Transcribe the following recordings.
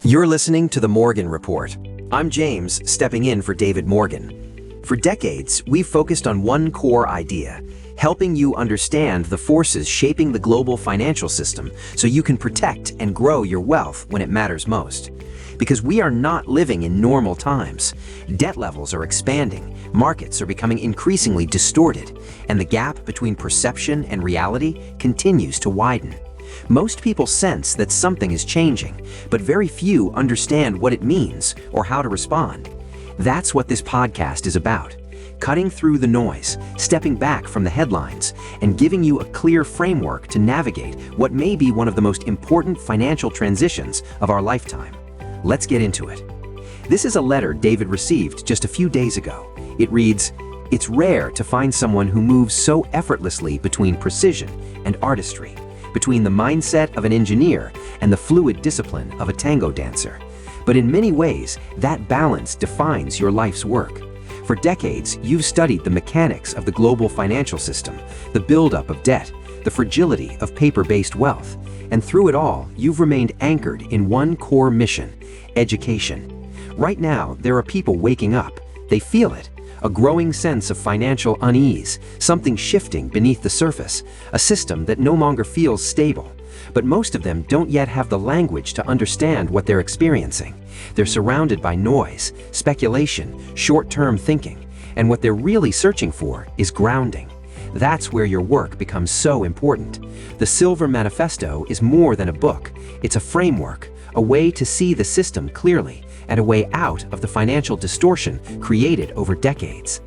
You're listening to The Morgan Report. I'm James, stepping in for David Morgan. For decades, we've focused on one core idea: helping you understand the forces shaping the global financial system so you can protect and grow your wealth when it matters most. Because we are not living in normal times. Debt levels are expanding, markets are becoming increasingly distorted, and the gap between perception and reality continues to widen. Most people sense that something is changing, but very few understand what it means or how to respond. That's what this podcast is about: cutting through the noise, stepping back from the headlines, and giving you a clear framework to navigate what may be one of the most important financial transitions of our lifetime. Let's get into it. This is a letter David received just a few days ago. It reads, "It's rare to find someone who moves so effortlessly between precision and artistry, between the mindset of an engineer and the fluid discipline of a tango dancer. But in many ways, that balance defines your life's work. For decades, you've studied the mechanics of the global financial system, the buildup of debt, the fragility of paper-based wealth, and through it all, you've remained anchored in one core mission: education. Right now, there are people waking up. They feel it. A growing sense of financial unease, something shifting beneath the surface, a system that no longer feels stable. But most of them don't yet have the language to understand what they're experiencing. They're surrounded by noise, speculation, short-term thinking, and what they're really searching for is grounding. That's where your work becomes so important. The Silver Manifesto is more than a book. It's a framework, a way to see the system clearly, and a way out of the financial distortion created over decades.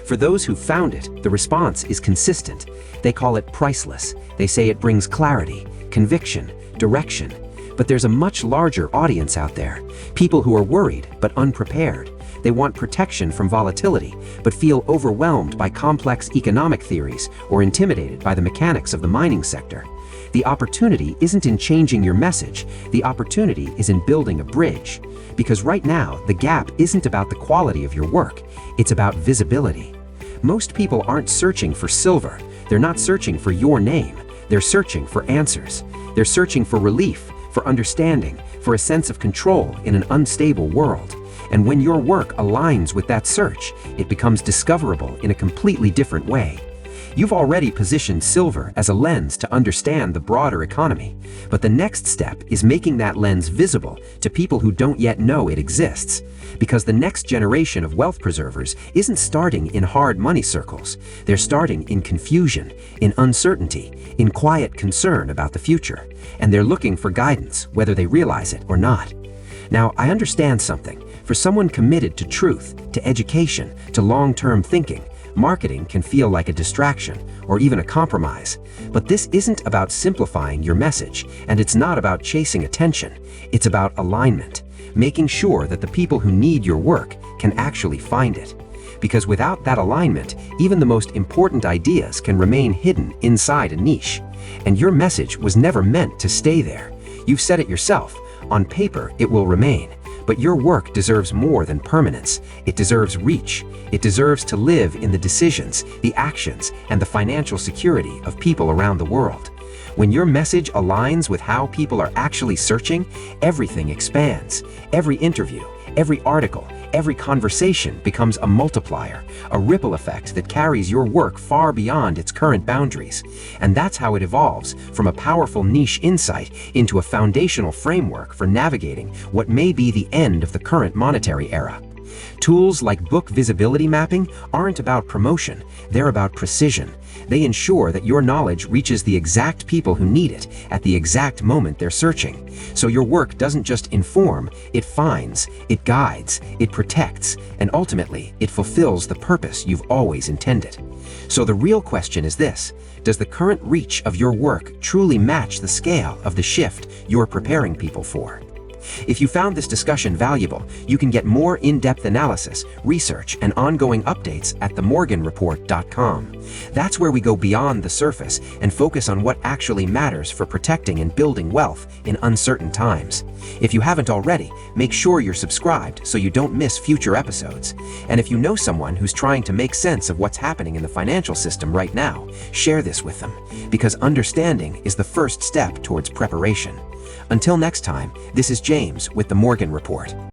For those who found it, the response is consistent. They call it priceless. They say it brings clarity, conviction, direction. But there's a much larger audience out there. People who are worried but unprepared. They want protection from volatility, but feel overwhelmed by complex economic theories or intimidated by the mechanics of the mining sector. The opportunity isn't in changing your message. The opportunity is in building a bridge. Because right now, the gap isn't about the quality of your work. It's about visibility. Most people aren't searching for silver. They're not searching for your name. They're searching for answers. They're searching for relief, for understanding, for a sense of control in an unstable world. And when your work aligns with that search, it becomes discoverable in a completely different way. You've already positioned silver as a lens to understand the broader economy, but the next step is making that lens visible to people who don't yet know it exists. Because the next generation of wealth preservers isn't starting in hard money circles. They're starting in confusion, in uncertainty, in quiet concern about the future. And they're looking for guidance, whether they realize it or not. Now, I understand something. For someone committed to truth, to education, to long-term thinking, marketing can feel like a distraction or even a compromise. But this isn't about simplifying your message, and it's not about chasing attention. It's about alignment, making sure that the people who need your work can actually find it. Because without that alignment, even the most important ideas can remain hidden inside a niche. And your message was never meant to stay there. You've said it yourself. On paper, it will remain. But your work deserves more than permanence. It deserves reach. It deserves to live in the decisions, the actions, and the financial security of people around the world. When your message aligns with how people are actually searching, everything expands. Every interview, every article, every conversation becomes a multiplier, a ripple effect that carries your work far beyond its current boundaries. And that's how it evolves from a powerful niche insight into a foundational framework for navigating what may be the end of the current monetary era. Tools like book visibility mapping aren't about promotion, they're about precision. They ensure that your knowledge reaches the exact people who need it at the exact moment they're searching. So your work doesn't just inform, it finds, it guides, it protects, and ultimately, it fulfills the purpose you've always intended. So the real question is this: does the current reach of your work truly match the scale of the shift you're preparing people for? If you found this discussion valuable, you can get more in-depth analysis, research, and ongoing updates at themorganreport.com. That's where we go beyond the surface and focus on what actually matters for protecting and building wealth in uncertain times. If you haven't already, make sure you're subscribed so you don't miss future episodes. And if you know someone who's trying to make sense of what's happening in the financial system right now, share this with them, because understanding is the first step towards preparation. Until next time, this is James with the Morgan Report.